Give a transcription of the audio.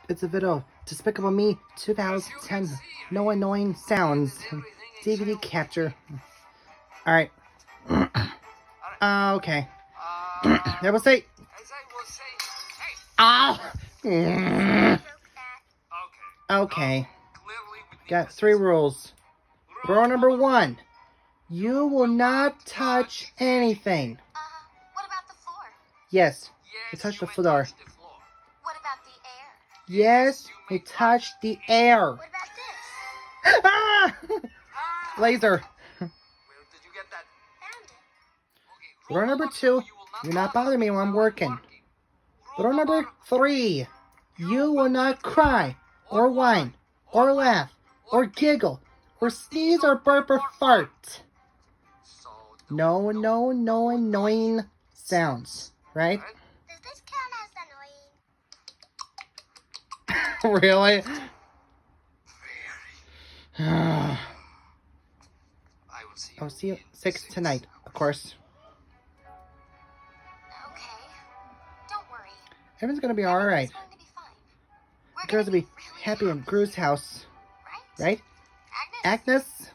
It's a video. Despicable Me 2010. No annoying sounds. DVD capture. Alright. Okay. I will say. Oh! Okay. Got 3 rules. Rule number 1. You will not touch anything. What about the floor? Yes, you touch the floor. What about the air? Yes, you touch the air. What about this? Ah! Laser. Where did you get that? Found it. Rule number 2. Do not bother me when I'm working. Rule number 3. You will not cry, or whine, or laugh, or giggle, or sneeze, or burp, or fart. No annoying sounds, right? Does this count as annoying? Really? I I'll see you 6 tonight, of course. Okay. Don't worry. Everything's gonna be alright. Everything's going to be fine. We're Girls will be really happy in Gru's house, right? right? Agnes? Agnes?